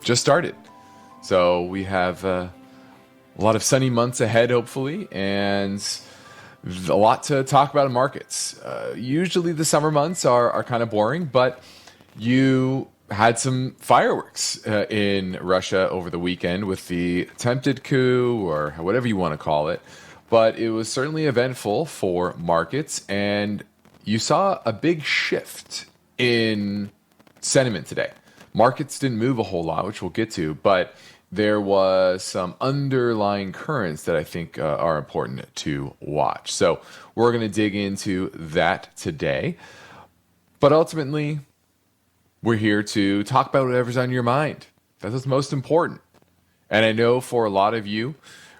just started. So we have a lot of sunny months ahead, hopefully, and a lot to talk about in markets. Usually the summer months are kind of boring, but you had some fireworks in Russia over the weekend with the attempted coup, or whatever you want to call it. But it was certainly eventful for markets, and you saw a big shift in sentiment today. Markets didn't move a whole lot, which we'll get to, but there was some underlying currents that I think are important to watch. So we're going to dig into that today. But ultimately, we're here to talk about whatever's on your mind. That's what's most important. And I know for a lot of you,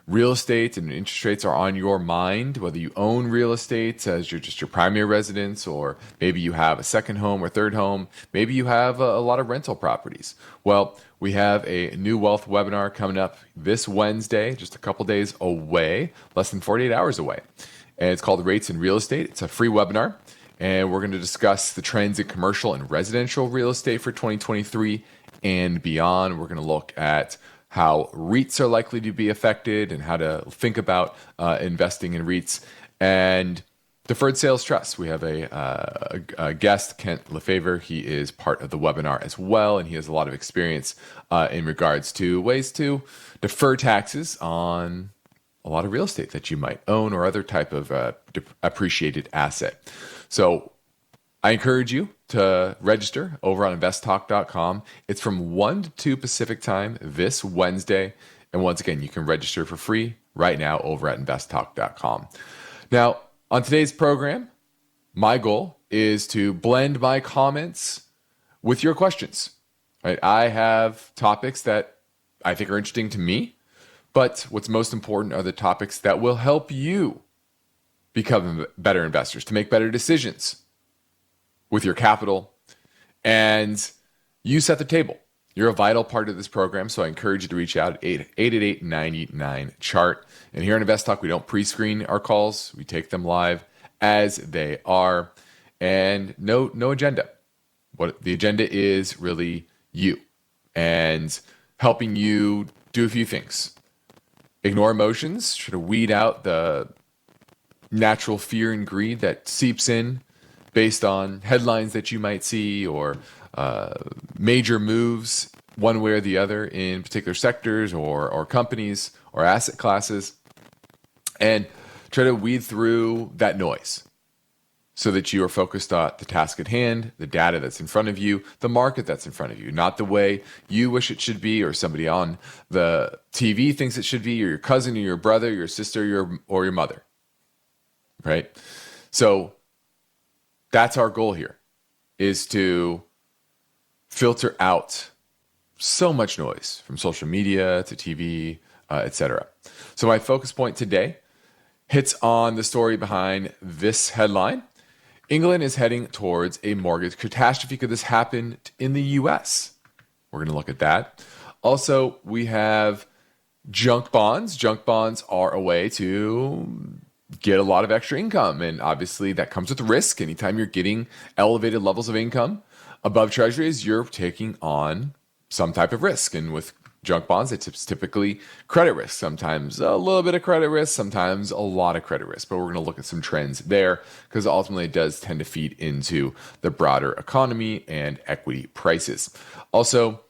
real estate and interest rates are on your mind, whether you own real estate as your primary residence, or maybe you have a second home or third home. Maybe you have a lot of rental properties. Well, we have a new wealth webinar coming up this Wednesday, just a couple days away, less than 48 hours away. And it's called Rates in Real Estate. It's a free webinar. And we're going to discuss the trends in commercial and residential real estate for 2023 and beyond. We're going to look at how REITs are likely to be affected and how to think about investing in REITs and deferred sales trusts. We have a guest, Kent Lefevre. He is part of the webinar as well, and he has a lot of experience in regards to ways to defer taxes on a lot of real estate that you might own or other type of appreciated asset. So I encourage you to register over on InvestTalk.com. It's from 1 to 2 Pacific time this Wednesday. And once again, you can register for free right now over at InvestTalk.com. Now, on today's program, my goal is to blend my comments with your questions. Right? I have topics that I think are interesting to me, but what's most important are the topics that will help you become better investors, to make better decisions with your capital, and you set the table. You're a vital part of this program, so I encourage you to reach out at 888-99-CHART. And here on InvestTalk, we don't pre-screen our calls. We take them live as they are, and no agenda. What the agenda is really you and helping you do a few things. Ignore emotions, try to weed out the natural fear and greed that seeps in based on headlines that you might see or major moves one way or the other in particular sectors or companies or asset classes, and try to weed through that noise so that you are focused on the task at hand, the data that's in front of you, the market that's in front of you, not the way you wish it should be or somebody on the TV thinks it should be, or your cousin or your brother, your sister, or your mother. Right? So that's our goal here, is to filter out so much noise from social media to TV, etc. So my focus point today hits on the story behind this headline. England is heading towards a mortgage catastrophe. Could this happen in the US? We're going to look at that. Also, we have junk bonds. Junk bonds are a way to get a lot of extra income. And obviously that comes with risk. Anytime you're getting elevated levels of income above treasuries, you're taking on some type of risk. And with junk bonds, it's typically credit risk. Sometimes a little bit of credit risk, sometimes a lot of credit risk. But we're going to look at some trends there because ultimately it does tend to feed into the broader economy and equity prices. Also,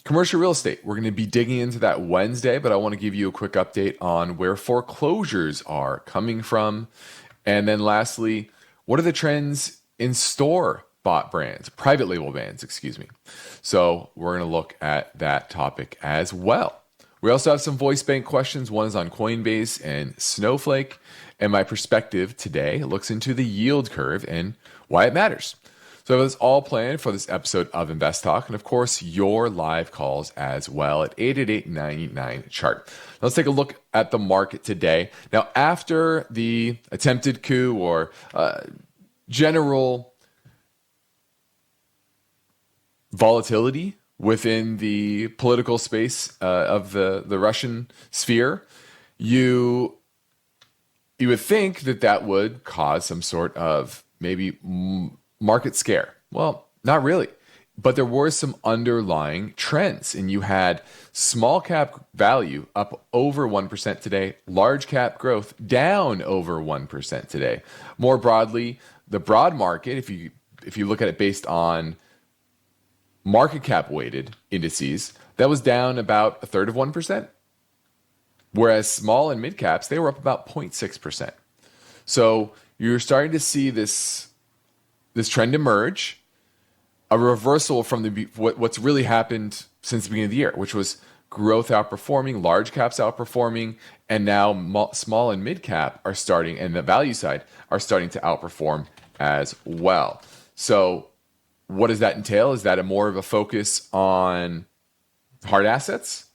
commercial real estate. We're going to be digging into that Wednesday, but I want to give you a quick update on where foreclosures are coming from. And then lastly, what are the trends in store-bought brands, private label brands, excuse me. So we're going to look at that topic as well. We also have some voice bank questions. One is on Coinbase and Snowflake. And my perspective today looks into the yield curve and why it matters. So that's all planned for this episode of Invest Talk. And of course, your live calls as well at 888-99-CHART. Let's take a look at the market today. Now, after the attempted coup or general volatility within the political space of the Russian sphere, you would think that would cause some sort of maybe market scare. Well, not really. But there were some underlying trends, and you had small cap value up over 1% today, large cap growth down over 1% today. More broadly, the broad market, if you look at it based on market cap weighted indices, that was down about a third of 1%, whereas small and mid caps, they were up about 0.6%. So you're starting to see this trend emerge, a reversal from what's really happened since the beginning of the year, which was growth outperforming, large caps outperforming, and now small and mid cap are starting, and the value side are starting to outperform as well. So what does that entail? Is that a more of a focus on hard assets?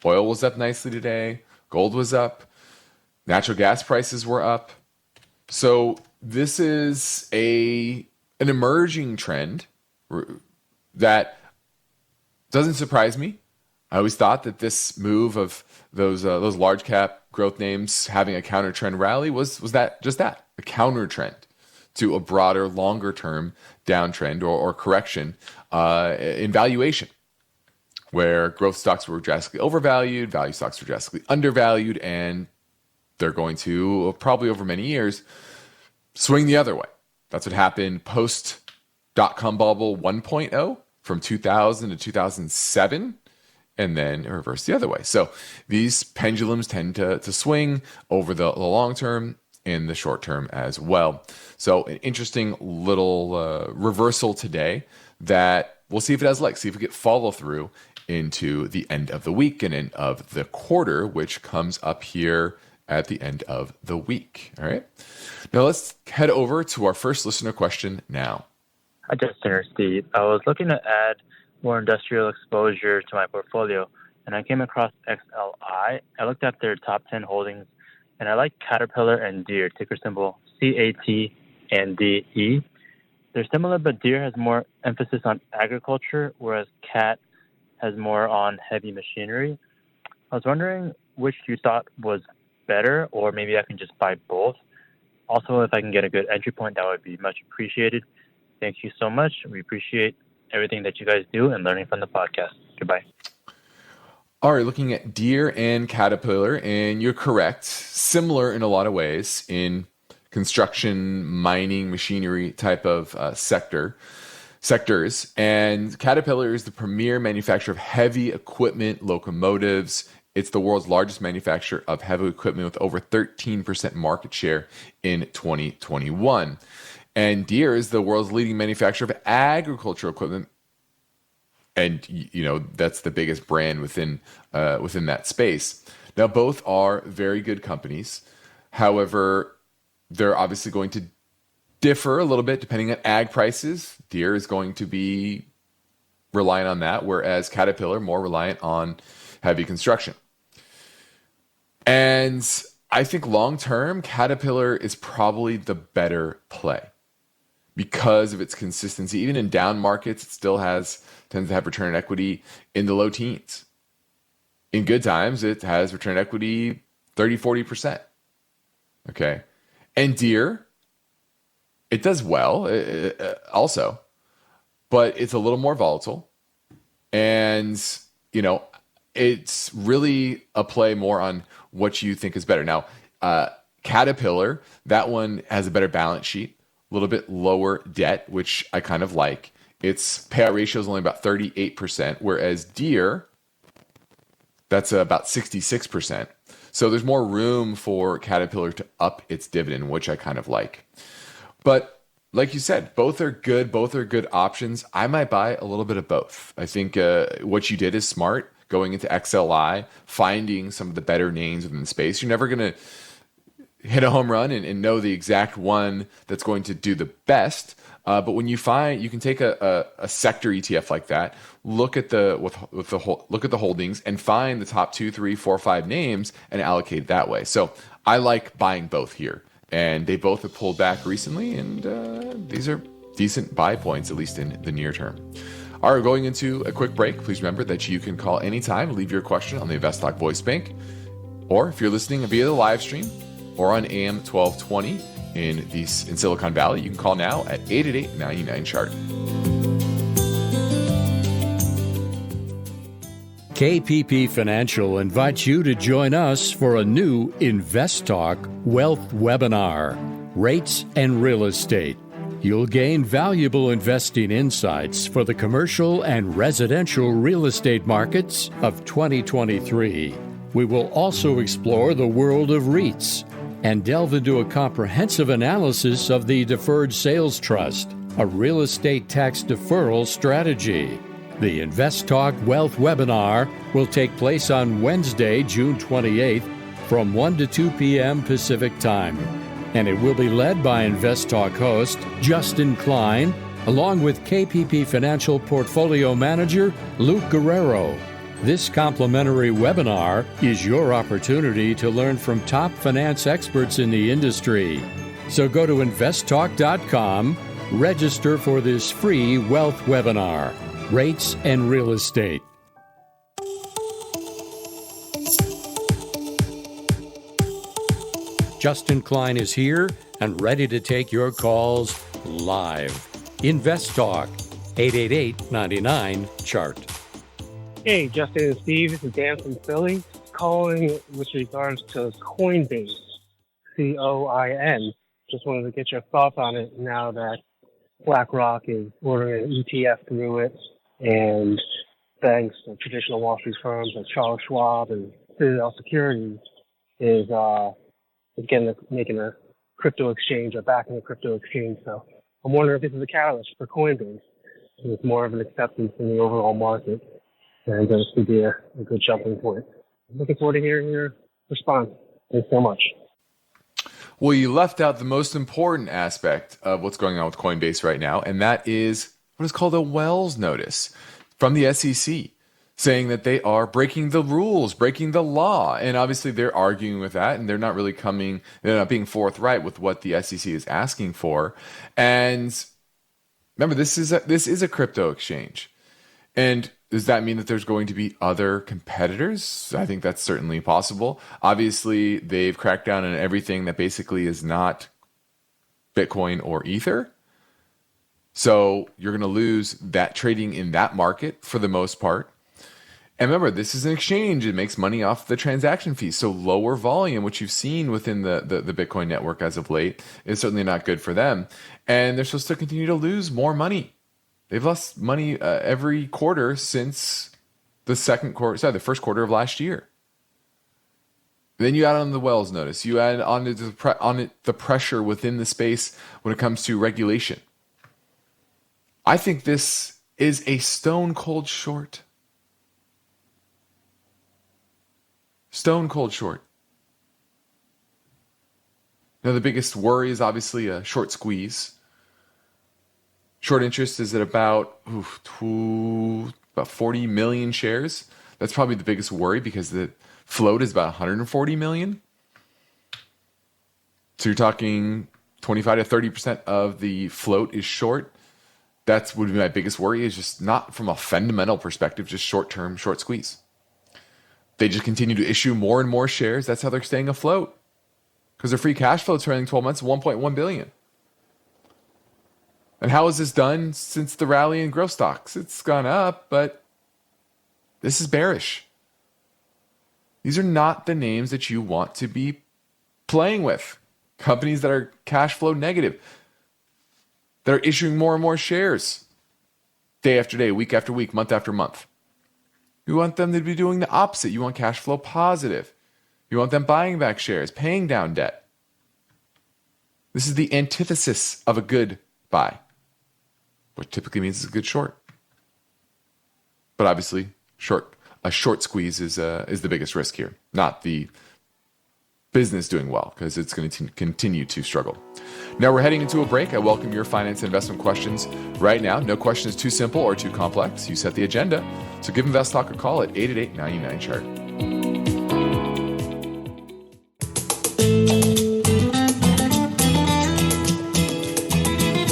Oil was up nicely today. Gold was up. Natural gas prices were up. So this is an emerging trend that doesn't surprise me. I always thought that this move of those large cap growth names having a counter trend rally was that a counter trend to a broader, longer term downtrend or correction in valuation, where growth stocks were drastically overvalued, value stocks were drastically undervalued, and they're going to probably over many years swing the other way. That's what happened post dot-com bubble 1.0 from 2000 to 2007, and then it reversed the other way. So these pendulums tend to swing over the long term and the short term as well. So an interesting little reversal today that we'll see if it has legs, see if we get follow through into the end of the week and end of the quarter, which comes up here at the end of the week. All right. Now let's head over to our first listener question now. Hi, Justin or Steve. I was looking to add more industrial exposure to my portfolio, and I came across XLI. I looked at their top 10 holdings, and I like Caterpillar and Deere, ticker symbol CAT and DE. They're similar, but Deere has more emphasis on agriculture, whereas CAT has more on heavy machinery. I was wondering which you thought was better, or maybe I can just buy both. Also, if I can get a good entry point, that would be much appreciated. Thank you so much. We appreciate everything that you guys do and learning from the podcast. Goodbye. All right, looking at Deere and Caterpillar, and you're correct. Similar in a lot of ways in construction, mining, machinery type of sectors. And Caterpillar is the premier manufacturer of heavy equipment, locomotives. It's the world's largest manufacturer of heavy equipment with over 13% market share in 2021. And Deere is the world's leading manufacturer of agricultural equipment. And, you know, that's the biggest brand within that space. Now, both are very good companies. However, they're obviously going to differ a little bit depending on ag prices. Deere is going to be reliant on that, whereas Caterpillar more reliant on heavy construction. And I think long-term, Caterpillar is probably the better play because of its consistency. Even in down markets, it still tends to have return on equity in the low teens. In good times, it has return on equity 30-40%. Okay. And Deere, it does well also, but it's a little more volatile. And, you know, it's really a play more on what you think is better. Now, Caterpillar, that one has a better balance sheet, a little bit lower debt, which I kind of like. Its payout ratio is only about 38%, whereas Deere, that's about 66%. So there's more room for Caterpillar to up its dividend, which I kind of like. But like you said, both are good options. I might buy a little bit of both. I think what you did is smart, going into XLI, finding some of the better names within the space. You're never going to hit a home run and know the exact one that's going to do the best. But when you can take a sector ETF like that, look at the holdings and find the top 2, 3, 4, 5 names and allocate that way. So I like buying both here, and they both have pulled back recently, and these are decent buy points, at least in the near term. All right, going into a quick break. Please remember that you can call anytime, leave your question on the InvestTalk voice bank, or if you're listening via the live stream or on AM 1220 in Silicon Valley, you can call now at 888-99-CHART. KPP Financial invites you to join us for a new InvestTalk Wealth Webinar, Rates and Real Estate. You'll gain valuable investing insights for the commercial and residential real estate markets of 2023. We will also explore the world of REITs and delve into a comprehensive analysis of the Deferred Sales Trust, a real estate tax deferral strategy. The InvestTalk Wealth Webinar will take place on Wednesday, June 28th from 1 to 2 p.m. Pacific Time, and it will be led by InvestTalk host Justin Klein, along with KPP Financial Portfolio Manager Luke Guerrero. This complimentary webinar is your opportunity to learn from top finance experts in the industry. So go to investtalk.com, register for this free wealth webinar. Rates and Real Estate. Justin Klein is here and ready to take your calls live. InvestTalk, 888-99-CHART. Hey, Justin and Steve, this is Dan from Philly, calling with regards to Coinbase, COIN. Just wanted to get your thoughts on it now that BlackRock is ordering an ETF through it, and banks and traditional Wall Street firms like Charles Schwab and Citadel Securities is making a crypto exchange or backing a crypto exchange. So I'm wondering if this is a catalyst for Coinbase. It's more of an acceptance in the overall market, and this could be a good jumping point. I'm looking forward to hearing your response. Thanks so much. Well, you left out the most important aspect of what's going on with Coinbase right now, and that is what is called a Wells notice from the SEC, saying that they are breaking the rules, breaking the law. And obviously they're arguing with that, and they're not being forthright with what the SEC is asking for. And remember, this is a crypto exchange. And does that mean that there's going to be other competitors? I think that's certainly possible. Obviously, they've cracked down on everything that basically is not Bitcoin or Ether. So you're going to lose that trading in that market for the most part. And remember, this is an exchange. It makes money off the transaction fees. So lower volume, which you've seen within the Bitcoin network as of late, is certainly not good for them. And they're supposed to continue to lose more money. They've lost money every quarter since the first quarter of last year. Then you add on the Wells notice. You add on the pressure within the space when it comes to regulation. I think this is a stone cold short. Stone cold short. Now, the biggest worry is obviously a short squeeze. Short interest is at about 40 million shares. That's probably the biggest worry because the float is about 140 million. So you're talking 25 to 30% of the float is short. That would be my biggest worry, is just not from a fundamental perspective, just short-term, short squeeze. They just continue to issue more and more shares. That's how they're staying afloat, because their free cash flow trailing 12 months is $1.1 billion. And how is this done since the rally in growth stocks? It's gone up, but this is bearish. These are not the names that you want to be playing with. Companies that are cash flow negative, that are issuing more and more shares day after day, week after week, month after month. You want them to be doing the opposite. You want cash flow positive. You want them buying back shares, paying down debt. This is the antithesis of a good buy, which typically means it's a good short. But obviously, a short squeeze is the biggest risk here, not the business doing well, because it's going to continue to struggle. Now we're heading into a break. I welcome your finance and investment questions right now. No question is too simple or too complex. You set the agenda. So give InvestTalk a call at 888-99-CHART.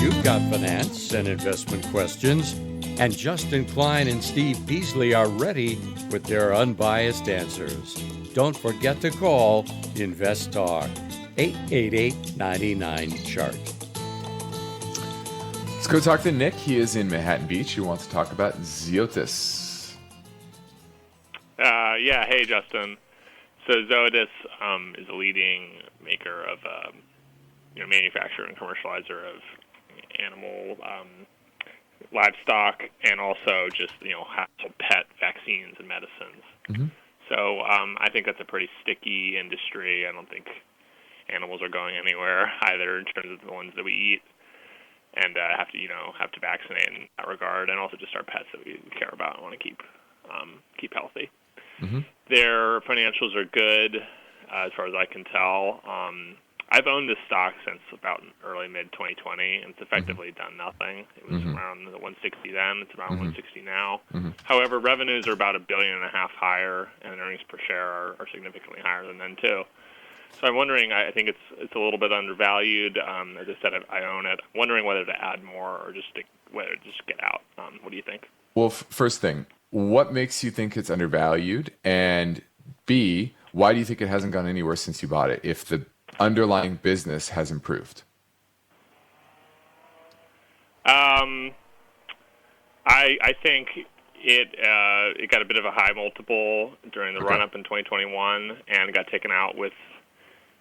You've got finance and investment questions, and Justin Klein and Steve Beasley are ready with their unbiased answers. Don't forget to call InvestTalk, 888-99-CHART. Let's go talk to Nick. He is in Manhattan Beach. He wants to talk about Zoetis. Yeah. Hey, Justin. So Zoetis is a leading maker of, manufacturer and commercializer of animal, livestock, and also just household pet vaccines and medicines. Mm-hmm. So I think that's a pretty sticky industry. I don't think animals are going anywhere either in terms of the ones that we eat, and have to vaccinate in that regard, and also just our pets that we care about and want to keep healthy. Mm-hmm. Their financials are good, as far as I can tell. I've owned this stock since about early mid 2020, and it's effectively done nothing. It was around the 160 then; it's around 160 now. However, revenues are about $1.5 billion higher, and earnings per share are significantly higher than then too. So I'm wondering. I think it's a little bit undervalued. As I said, I own it. I'm wondering whether to add more or just get out. What do you think? Well, first thing, what makes you think it's undervalued? And B, why do you think it hasn't gone anywhere since you bought it if the underlying business has improved? I think it got a bit of a high multiple during the run-up in 2021 and got thrown out with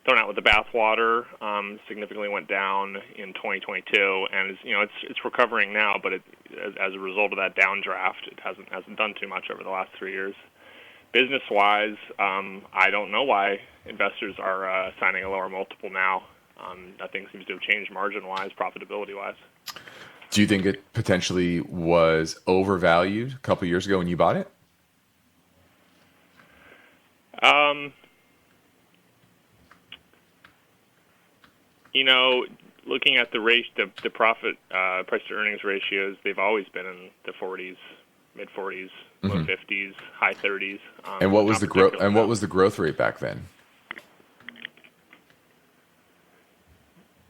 the bathwater. Significantly went down in 2022, and it's recovering now. But as a result of that downdraft, it hasn't done too much over the last 3 years. Business-wise, I don't know why investors are assigning a lower multiple now. Nothing seems to have changed margin-wise, profitability-wise. Do you think it potentially was overvalued a couple of years ago when you bought it? Looking at the profit price to earnings ratios, they've always been in the 40s, mid 40s, low 50s, high 30s. And what was the growth? And what was the growth rate back then?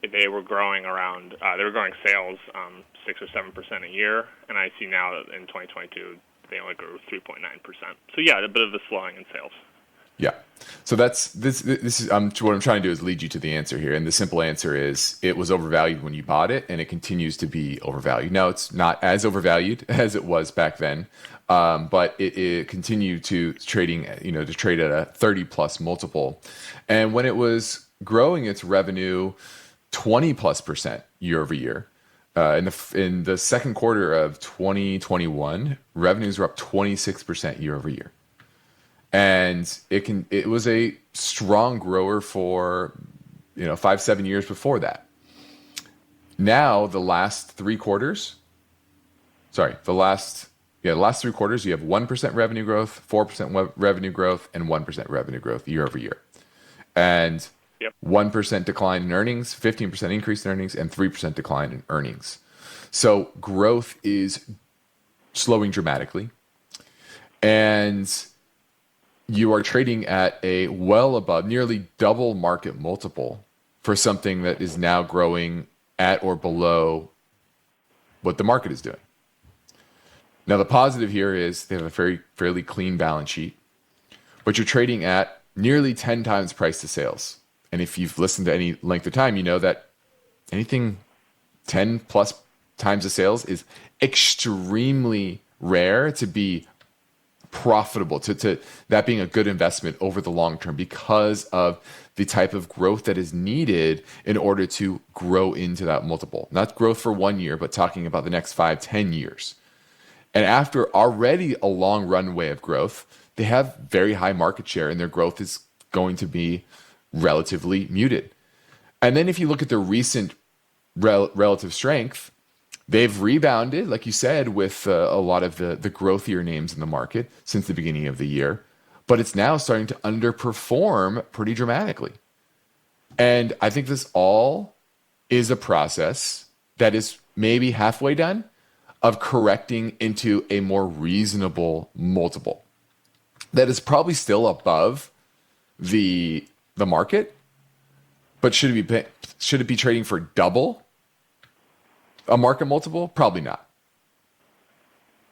They were growing sales 6 or 7% a year, and I see now that in 2022 they only grew 3.9%. So yeah, a bit of a slowing in sales. Yeah. So this is what I'm trying to do is lead you to the answer here. And the simple answer is it was overvalued when you bought it, and it continues to be overvalued. Now, it's not as overvalued as it was back then, but it continued to trade at a 30 plus multiple. And when it was growing its revenue 20+% year over year, in the second quarter of 2021, revenues were up 26% year over year. And it was a strong grower for 5-7 years before that. Now the last 3 quarters, you have 1% revenue growth, 4% revenue growth, and 1% revenue growth year over year, and 1% decline in earnings, 15% increase in earnings, and 3% decline in earnings. So growth is slowing dramatically, and you are trading at a well above, nearly double market multiple for something that is now growing at or below what the market is doing. Now, the positive here is they have a fairly clean balance sheet, but you're trading at nearly 10 times price to sales. And if you've listened to any length of time, you know that anything 10 plus times the sales is extremely rare to be profitable, to that being a good investment over the long term because of the type of growth that is needed in order to grow into that multiple. Not growth for 1 year, but talking about the next 5-10 years. And after already a long runway of growth, they have very high market share and their growth is going to be relatively muted. And then if you look at the recent relative strength, they've rebounded, like you said, with a lot of the growthier names in the market since the beginning of the year, but it's now starting to underperform pretty dramatically. And I think this all is a process that is maybe halfway done of correcting into a more reasonable multiple that is probably still above the market, but should it be trading for double a market multiple? Probably not.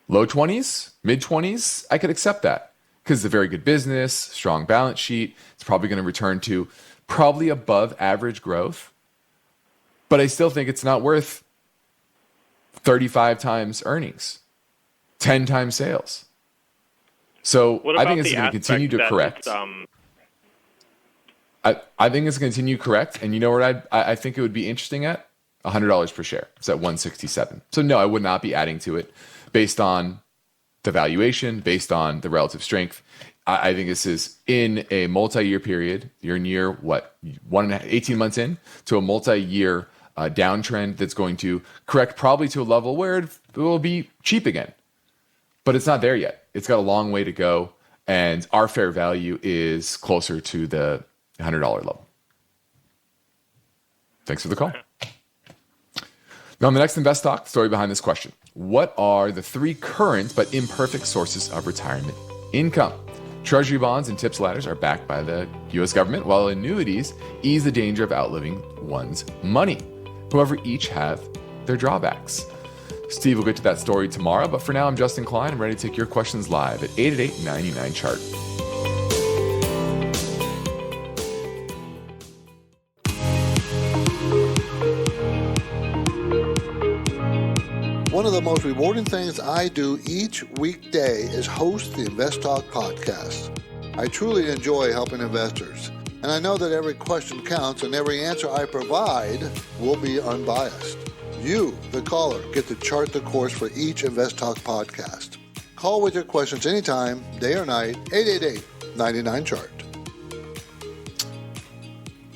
Low 20s, mid 20s, I could accept that because it's a very good business, strong balance sheet. It's probably going to return to probably above average growth, but I still think it's not worth 35 times earnings, 10 times sales. So What I about think it's the going to continue aspect to that correct. it's, I think it's going to continue correct. And you know what I think it would be interesting at? $100 per share. It's at 167. So no, I would not be adding to it based on the valuation, based on the relative strength. I think this is in a multi-year period. You're in year, 18 months in to a multi-year downtrend that's going to correct probably to a level where it will be cheap again. But it's not there yet. It's got a long way to go. And our fair value is closer to the $100 level. Thanks for the call. Now, on the next Invest Talk, the story behind this question. What are the 3 current but imperfect sources of retirement income? Treasury bonds and tips ladders are backed by the U.S. government, while annuities ease the danger of outliving one's money. However, each have their drawbacks. Steve will get to that story tomorrow, but for now, I'm Justin Klein. I'm ready to take your questions live at 888-99-CHART. One of the most rewarding things I do each weekday is host the InvestTalk podcast. I truly enjoy helping investors, and I know that every question counts and every answer I provide will be unbiased. You, the caller, get to chart the course for each InvestTalk podcast. Call with your questions anytime, day or night, 888-99-CHART.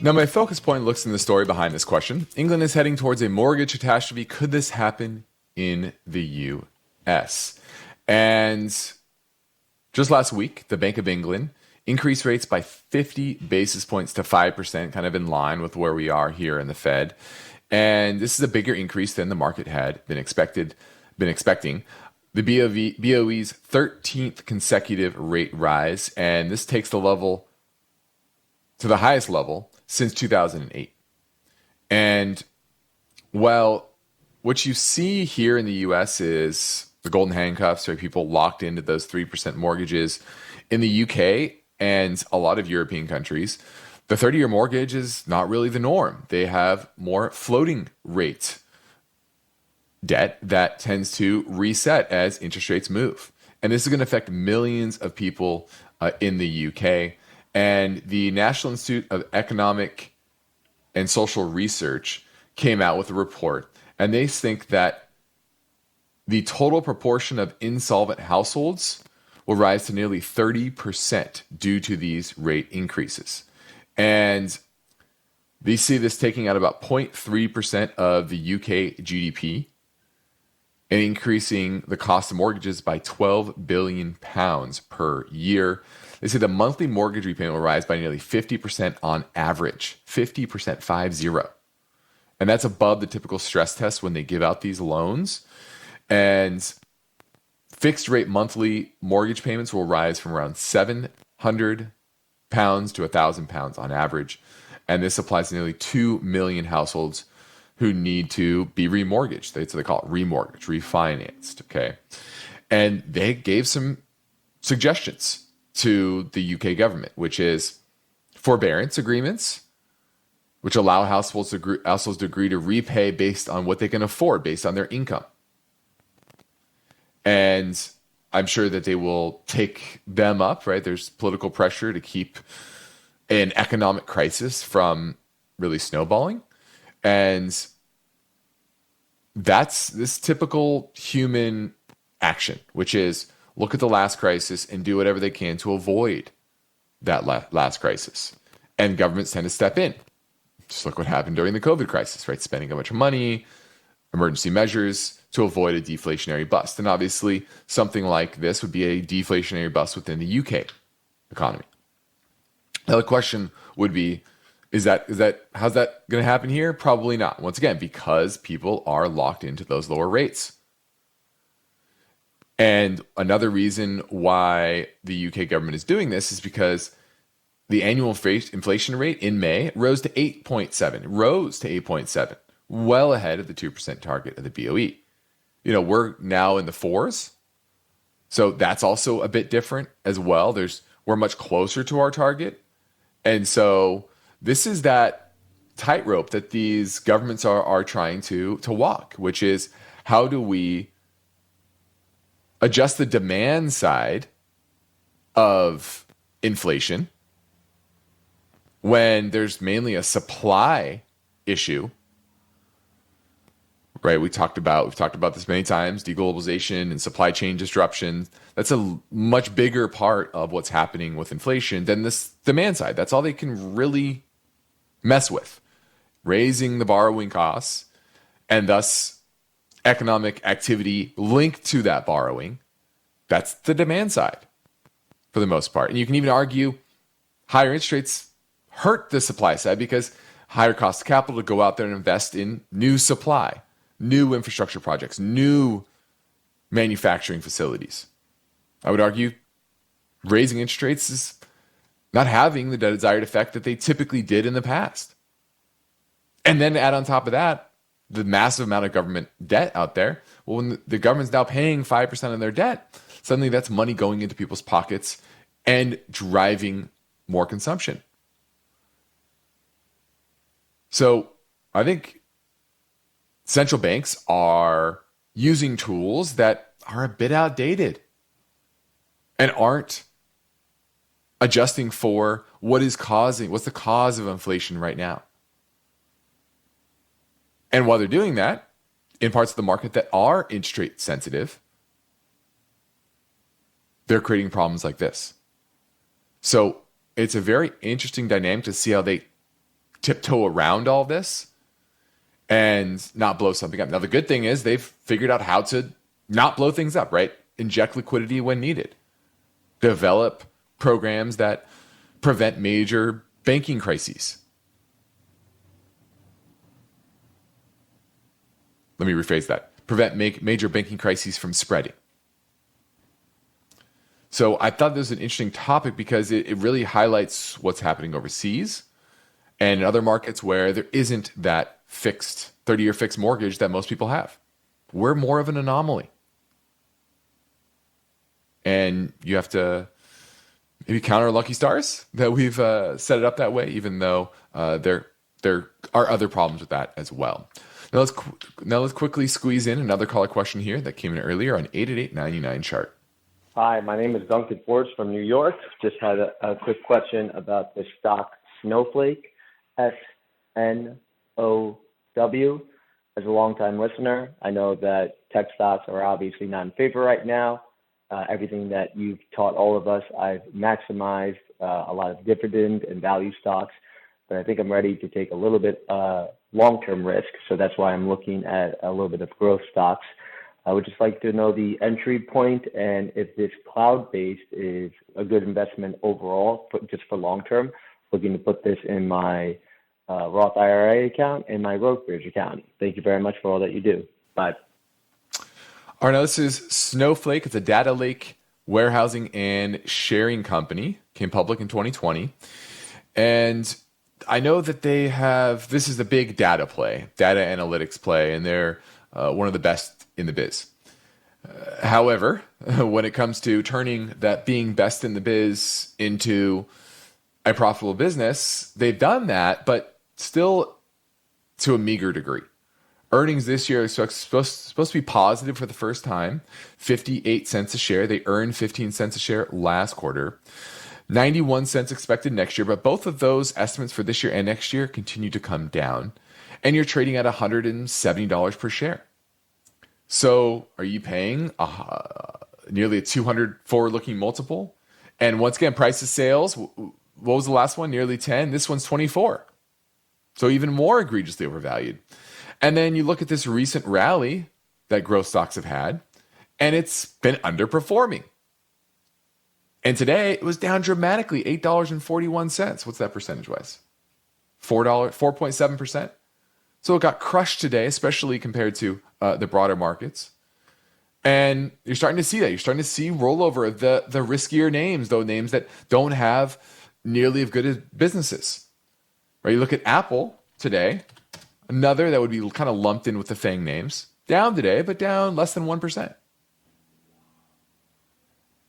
Now, my focus point looks in the story behind this question. England is heading towards a mortgage catastrophe. Could this happen in the U.S.? And just last week, the Bank of England increased rates by 50 basis points to 5%, kind of in line with where we are here in the Fed. And this is a bigger increase than the market had been expecting. The BOE's 13th consecutive rate rise, and this takes the level to the highest level since 2008. And while what you see here in the U.S. is the golden handcuffs, right? People locked into those 3% mortgages. In the UK and a lot of European countries, the 30-year mortgage is not really the norm. They have more floating rate debt that tends to reset as interest rates move. And this is going to affect millions of people in the UK. And the National Institute of Economic and Social Research came out with a report, and they think that the total proportion of insolvent households will rise to nearly 30% due to these rate increases. And they see this taking out about 0.3% of the UK GDP and increasing the cost of mortgages by £12 billion per year. They say the monthly mortgage repayment will rise by nearly 50% on average, 50%, 50. And that's above the typical stress test when they give out these loans. And fixed rate monthly mortgage payments will rise from around £700 to £1,000 on average. And this applies to nearly 2 million households who need to be remortgaged. So they call it remortgage, refinanced, okay? And they gave some suggestions to the UK government, which is forbearance agreements, which allow households to agree to repay based on what they can afford, based on their income. And I'm sure that they will take them up, right? There's political pressure to keep an economic crisis from really snowballing. And that's this typical human action, which is look at the last crisis and do whatever they can to avoid that last crisis. And governments tend to step in. Just look what happened during the COVID crisis, right? Spending a bunch of money, emergency measures to avoid a deflationary bust. And obviously, something like this would be a deflationary bust within the UK economy. Now, the question would be, how's that going to happen here? Probably not. Once again, because people are locked into those lower rates. And another reason why the UK government is doing this is because the annual inflation rate in May rose to 8.7, well ahead of the 2% target of the BOE. You know, we're now in the 4s. So that's also a bit different as well. We're much closer to our target. And so this is that tightrope that these governments are trying to walk, which is how do we adjust the demand side of inflation when there's mainly a supply issue, right? We've talked about this many times, deglobalization and supply chain disruption. That's a much bigger part of what's happening with inflation than this demand side. That's all they can really mess with, raising the borrowing costs and thus economic activity linked to that borrowing. That's the demand side for the most part. And you can even argue higher interest rates hurt the supply side because higher cost of capital to go out there and invest in new supply, new infrastructure projects, new manufacturing facilities. I would argue raising interest rates is not having the desired effect that they typically did in the past. And then add on top of that, the massive amount of government debt out there. Well, when the government's now paying 5% of their debt, suddenly that's money going into people's pockets and driving more consumption. So I think central banks are using tools that are a bit outdated and aren't adjusting for what's the cause of inflation right now. And while they're doing that, in parts of the market that are interest rate sensitive, they're creating problems like this. So it's a very interesting dynamic to see how they tiptoe around all this and not blow something up. Now, the good thing is they've figured out how to not blow things up, right? Inject liquidity when needed. Develop programs that prevent major banking crises. Let me rephrase that. Prevent major banking crises from spreading. So I thought this was an interesting topic because it really highlights what's happening overseas and in other markets where there isn't that fixed 30-year fixed mortgage that most people have. We're more of an anomaly. And you have to maybe count our lucky stars that we've set it up that way, even though there are other problems with that as well. Now let's quickly squeeze in another caller question here that came in earlier on 888-99 chart. Hi, my name is Duncan Forbes from New York. Just had a quick question about the stock Snowflake, SNOW. As a longtime listener, I know that tech stocks are obviously not in favor right now. Everything that you've taught all of us, I've maximized a lot of dividend and value stocks, but I think I'm ready to take a little bit long-term risk. So that's why I'm looking at a little bit of growth stocks. I would just like to know the entry point and if this cloud-based is a good investment overall, just for long-term. Looking to put this in my Roth IRA account and my brokerage account. Thank you very much for all that you do. Bye. All right, now this is Snowflake. It's a data lake warehousing and sharing company. Came public in 2020. And I know that this is a big data analytics play, and they're one of the best in the biz. However, when it comes to turning that being best in the biz into a profitable business, they've done that, but still to a meager degree. Earnings this year are supposed to be positive for the first time, 58 cents a share. They earned 15 cents a share last quarter. 91 cents expected next year, but both of those estimates for this year and next year continue to come down. And you're trading at $170 per share. So are you paying nearly a 200 forward-looking multiple? And once again, price to sales, what was the last one? Nearly 10. This one's 24. So even more egregiously overvalued. And then you look at this recent rally that growth stocks have had, and it's been underperforming. And today it was down dramatically, $8.41. What's that percentage-wise? $4, 4.7%. So it got crushed today, especially compared to the broader markets. And you're starting to see that. You're starting to see rollover of the riskier names, those names that don't have nearly as good as businesses. Right? You look at Apple today, another that would be kind of lumped in with the FANG names. Down today, but down less than 1%.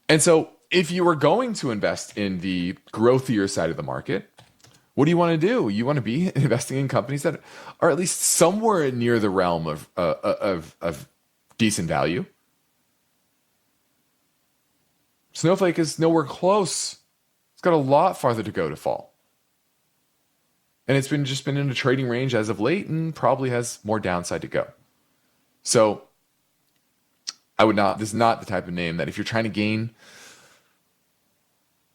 And so if you were going to invest in the growthier side of the market, what do you want to do? You want to be investing in companies that are at least somewhere near the realm of decent value. Snowflake is nowhere close. It's got a lot farther to go to fall. And it's been in a trading range as of late and probably has more downside to go. So this is not the type of name that if you're trying to gain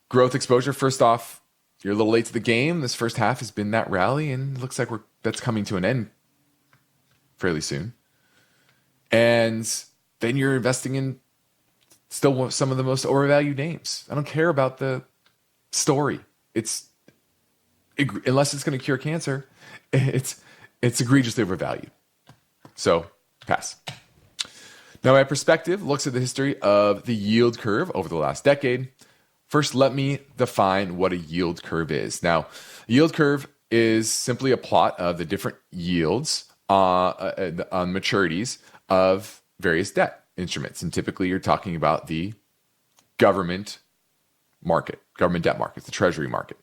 growth exposure, first off, you're a little late to the game. This first half has been that rally, and it looks like that's coming to an end fairly soon. And then you're investing in still some of the most overvalued names. I don't care about the story. Unless it's going to cure cancer, it's egregiously overvalued. So pass. Now, my perspective looks at the history of the yield curve over the last decade. First, let me define what a yield curve is. Now, a yield curve is simply a plot of the different yields on maturities of various debt instruments. And typically, you're talking about the government debt markets, the treasury market.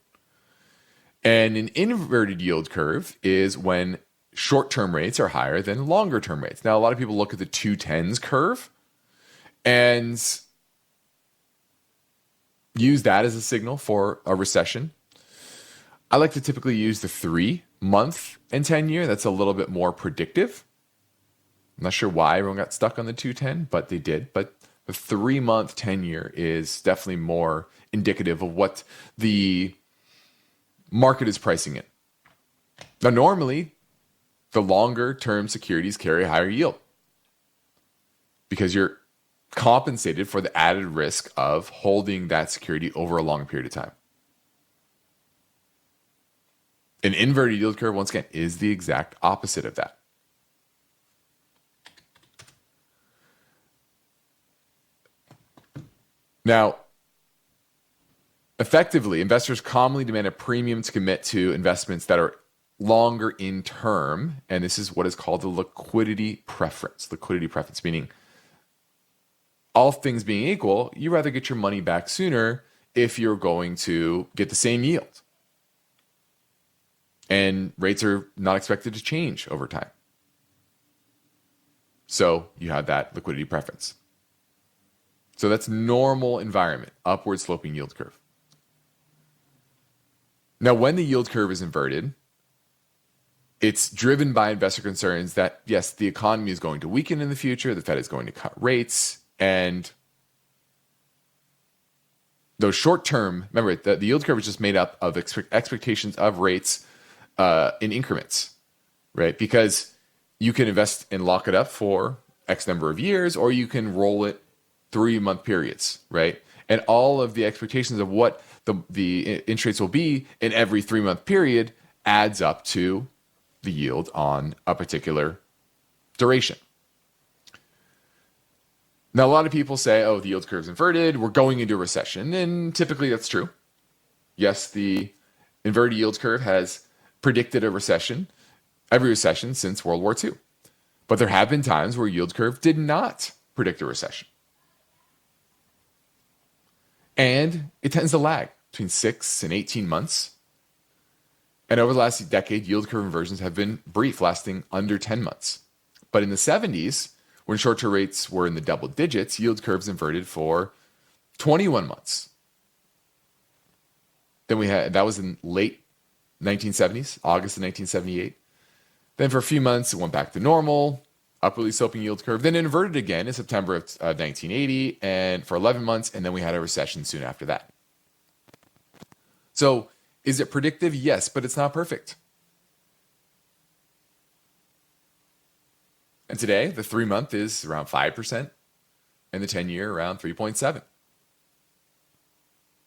And an inverted yield curve is when short-term rates are higher than longer-term rates. Now, a lot of people look at the 210s curve and use that as a signal for a recession. I like to typically use the 3-month and 10-year. That's a little bit more predictive. I'm not sure why everyone got stuck on the 210, but they did. But the 3-month 10-year is definitely more indicative of what the market is pricing in. Now, normally, the longer term securities carry a higher yield because you're compensated for the added risk of holding that security over a long period of time. An inverted yield curve, once again, is the exact opposite of that. Now, effectively, investors commonly demand a premium to commit to investments that are longer in term, and this is what is called the liquidity preference. Liquidity preference meaning all things being equal, you rather get your money back sooner if you're going to get the same yield. And rates are not expected to change over time. So you have that liquidity preference. So that's normal environment, upward sloping yield curve. Now, when the yield curve is inverted, it's driven by investor concerns that, yes, the economy is going to weaken in the future, the Fed is going to cut rates, and those short-term, remember, the yield curve is just made up of expectations of rates in increments, right? Because you can invest and lock it up for X number of years, or you can roll it 3-month periods, right? And all of the expectations of what the interest rates will be in every 3-month period adds up to the yield on a particular duration. Now, a lot of people say, oh, the yield curve's inverted, we're going into a recession, and typically that's true. Yes, the inverted yield curve has predicted a recession, every recession since World War II. But there have been times where yield curve did not predict a recession. And it tends to lag between 6 and 18 months. And over the last decade, yield curve inversions have been brief, lasting under 10 months. But in the 70s, when short-term rates were in the double digits, yield curves inverted for 21 months. Then that was in late 1970s, August of 1978. Then for a few months, it went back to normal, upwardly sloping yield curve. Then it inverted again in September of 1980 and for 11 months, and then we had a recession soon after that. So is it predictive? Yes, but it's not perfect. And today, the 3-month is around 5%, and the 10-year around 3.7%.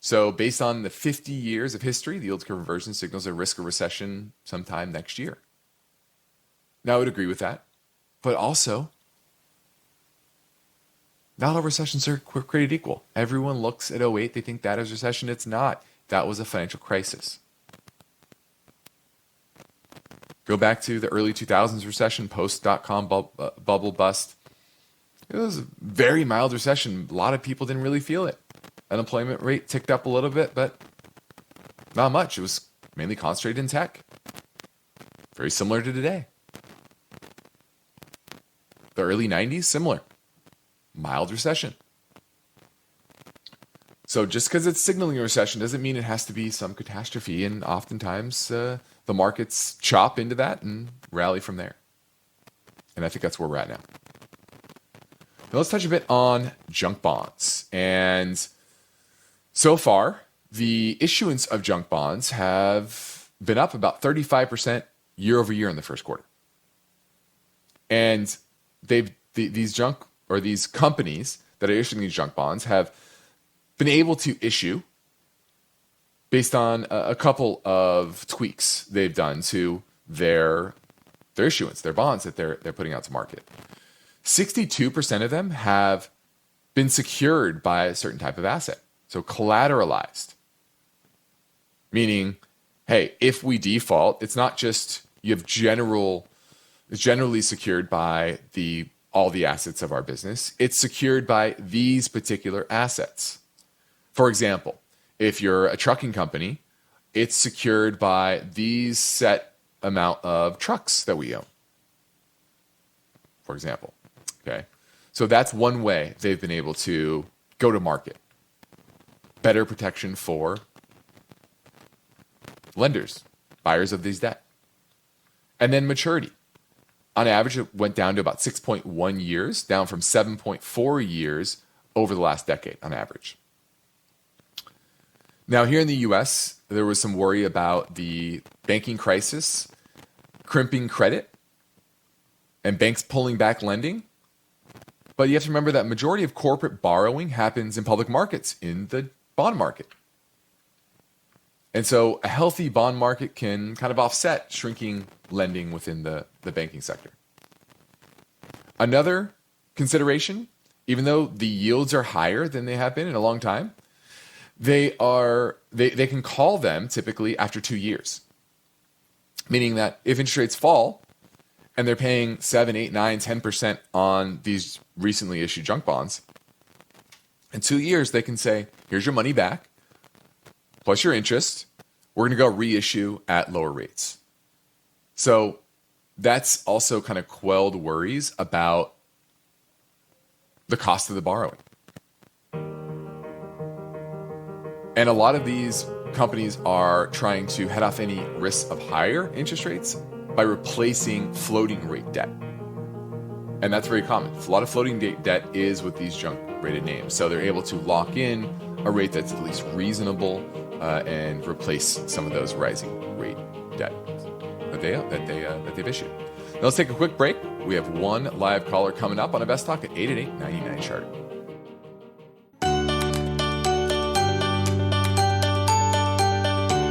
So based on the 50 years of history, the yield curve inversion signals a risk of recession sometime next year. Now, I would agree with that. But also, not all recessions are created equal. Everyone looks at 2008, they think that is a recession. It's not. That was a financial crisis. Go back to the early 2000s recession, post-dot-com bubble bust. It was a very mild recession. A lot of people didn't really feel it. Unemployment rate ticked up a little bit, but not much. It was mainly concentrated in tech. Very similar to today. The early 90s, similar. Mild recession. So just because it's signaling a recession doesn't mean it has to be some catastrophe. And oftentimes the markets chop into that and rally from there. And I think that's where we're at now. Now let's touch a bit on junk bonds. And so far, the issuance of junk bonds have been up about 35% year over year in the first quarter. And these companies that are issuing these junk bonds have been able to issue based on a couple of tweaks they've done to their issuance, their bonds that they're putting out to market. 62% of them have been secured by a certain type of asset, so collateralized. Meaning, hey, if we default, it's not just it's generally secured by all the assets of our business. It's secured by these particular assets. For example, if you're a trucking company, it's secured by these set amount of trucks that we own, for example. Okay, so that's one way they've been able to go to market. Better protection for lenders, buyers of these debt. And then maturity. On average, it went down to about 6.1 years, down from 7.4 years over the last decade on average. Now, here in the US, there was some worry about the banking crisis, crimping credit, and banks pulling back lending. But you have to remember that majority of corporate borrowing happens in public markets, in the bond market. And so a healthy bond market can kind of offset shrinking lending within the banking sector. Another consideration, even though the yields are higher than they have been in a long time, they can call them typically after 2 years. Meaning that if interest rates fall and they're paying 7, 8, 9, 10% on these recently issued junk bonds, in 2 years they can say, here's your money back, plus your interest. We're going to go reissue at lower rates. So that's also kind of quelled worries about the cost of the borrowing. And a lot of these companies are trying to head off any risks of higher interest rates by replacing floating rate debt. And that's very common. A lot of floating rate debt is with these junk rated names. So they're able to lock in a rate that's at least reasonable and replace some of those rising rate debt that they've issued. Now let's take a quick break. We have one live caller coming up on InvestTalk at 888-99-CHART.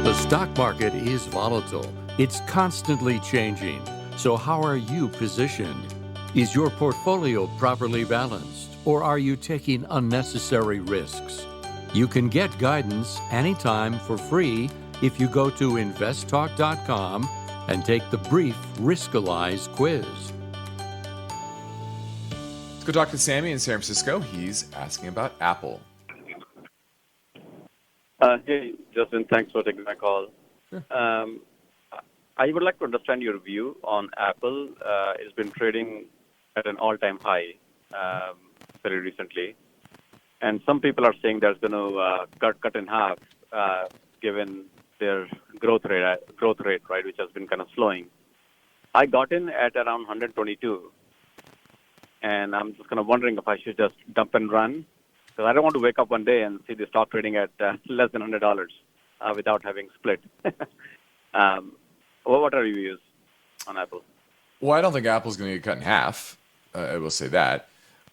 The stock market is volatile. It's constantly changing. So how are you positioned? Is your portfolio properly balanced, or are you taking unnecessary risks? You can get guidance anytime for free if you go to investtalk.com and take the brief Riskalyze quiz. Let's go talk to Sammy in San Francisco. He's asking about Apple. Hey, Justin, thanks for taking my call. Sure. I would like to understand your view on Apple. It's been trading at an all-time high very recently. And some people are saying there's going to cut in half given their growth rate, right, which has been kind of slowing. I got in at around 122, and I'm just kind of wondering if I should just dump and run, because I don't want to wake up one day and see the stock trading at less than $100 without having split. What are your views on Apple? Well, I don't think Apple's going to get cut in half. I will say that.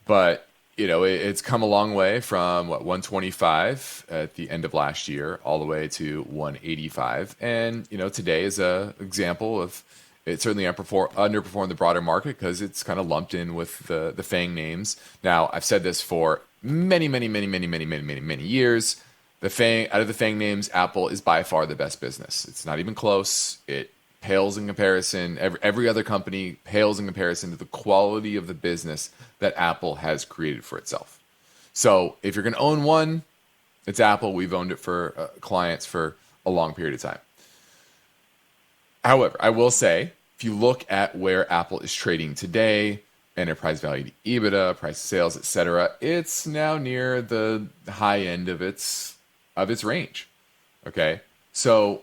But, you know, it's come a long way from, 125 at the end of last year all the way to 185. And, you know, today is an example of it certainly underperformed the broader market because it's kind of lumped in with the FANG names. Now, I've said this for many years. Out of the FANG names, Apple is by far the best business. It's not even close. It pales in comparison. Every other company pales in comparison to the quality of the business that Apple has created for itself. So if you're going to own one, it's Apple. We've owned it for clients for a long period of time. However, I will say, if you look at where Apple is trading today, enterprise value to EBITDA, price of sales, etc., it's now near the high end of its range. Okay, so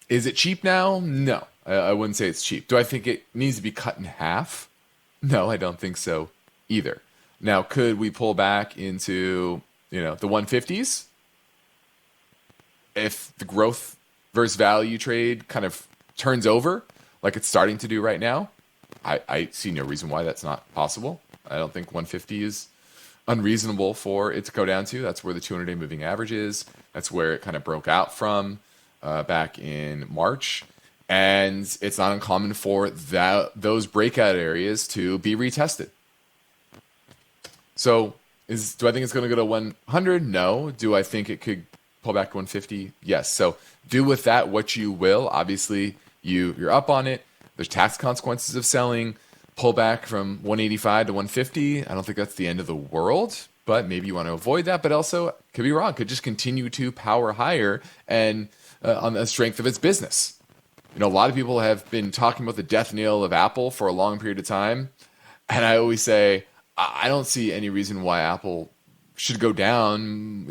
is it cheap now? No, I wouldn't say it's cheap. Do I think it needs to be cut in half? No, I don't think so either. Now, could we pull back into the 150s if the growth versus value trade kind of turns over like it's starting to do right now? I see no reason why that's not possible. I don't think 150 is unreasonable for it to go down to. That's where the 200-day moving average is. That's where it kind of broke out from back in March. And it's not uncommon for those breakout areas to be retested. So do I think it's going to go to 100? No. Do I think it could pull back to 150? Yes. So do with that what you will. Obviously, you're up on it. There's tax consequences of selling. Pull back from 185 to 150. I don't think that's the end of the world, but maybe you want to avoid that. But also, could be wrong. Could just continue to power higher and on the strength of its business. A lot of people have been talking about the death knell of Apple for a long period of time. And I always say, I don't see any reason why Apple should go down,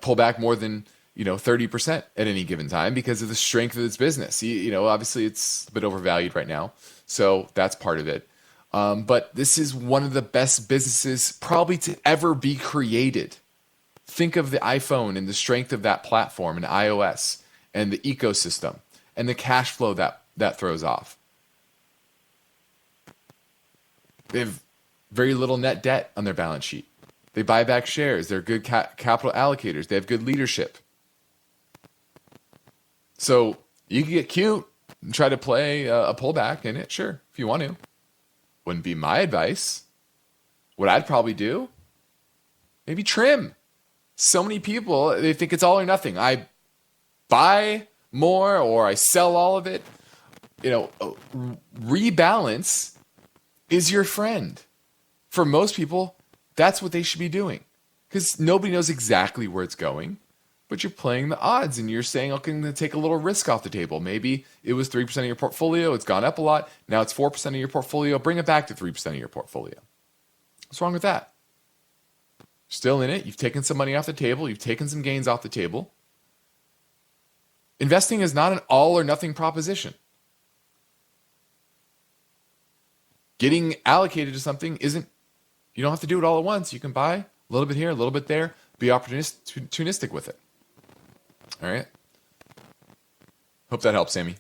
pull back more than 30% at any given time because of the strength of its business. Obviously it's a bit overvalued right now. So that's part of it. But this is one of the best businesses probably to ever be created. Think of the iPhone and the strength of that platform and iOS and the ecosystem and the cash flow that throws off. They have very little net debt on their balance sheet. They buy back shares. They're good capital allocators. They have good leadership. So you can get cute and try to play a pullback in it, sure, if you want to. Wouldn't be my advice. What I'd probably do, maybe trim. So many people, they think it's all or nothing. I buy more or I sell all of it. Rebalance is your friend. For most people, that's what they should be doing because nobody knows exactly where it's going. But you're playing the odds and you're saying, okay, I'm going to take a little risk off the table. Maybe it was 3% of your portfolio. It's gone up a lot. Now it's 4% of your portfolio. Bring it back to 3% of your portfolio. What's wrong with that? Still in it. You've taken some money off the table. You've taken some gains off the table. Investing is not an all or nothing proposition. Getting allocated to something isn't, you don't have to do it all at once. You can buy a little bit here, a little bit there. Be opportunistic with it. All right. Hope that helps, Sammy.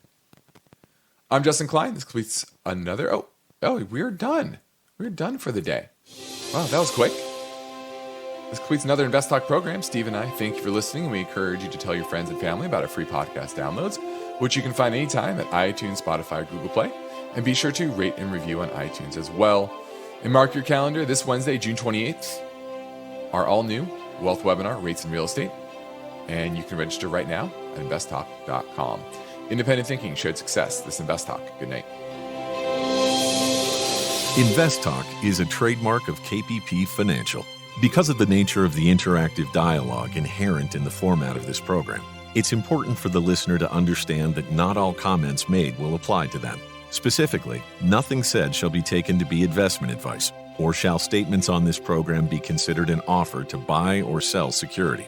I'm Justin Klein. This completes another. Oh, we're done. We're done for the day. Wow, that was quick. This completes another InvestTalk program. Steve and I thank you for listening, and we encourage you to tell your friends and family about our free podcast downloads, which you can find anytime at iTunes, Spotify, or Google Play. And be sure to rate and review on iTunes as well. And mark your calendar this Wednesday, June 28th, our all-new wealth webinar, Rates in Real Estate. And you can register right now at investtalk.com. Independent thinking, shared success. This is InvestTalk. Good night. InvestTalk is a trademark of KPP Financial. Because of the nature of the interactive dialogue inherent in the format of this program, it's important for the listener to understand that not all comments made will apply to them. Specifically, nothing said shall be taken to be investment advice, or shall statements on this program be considered an offer to buy or sell security.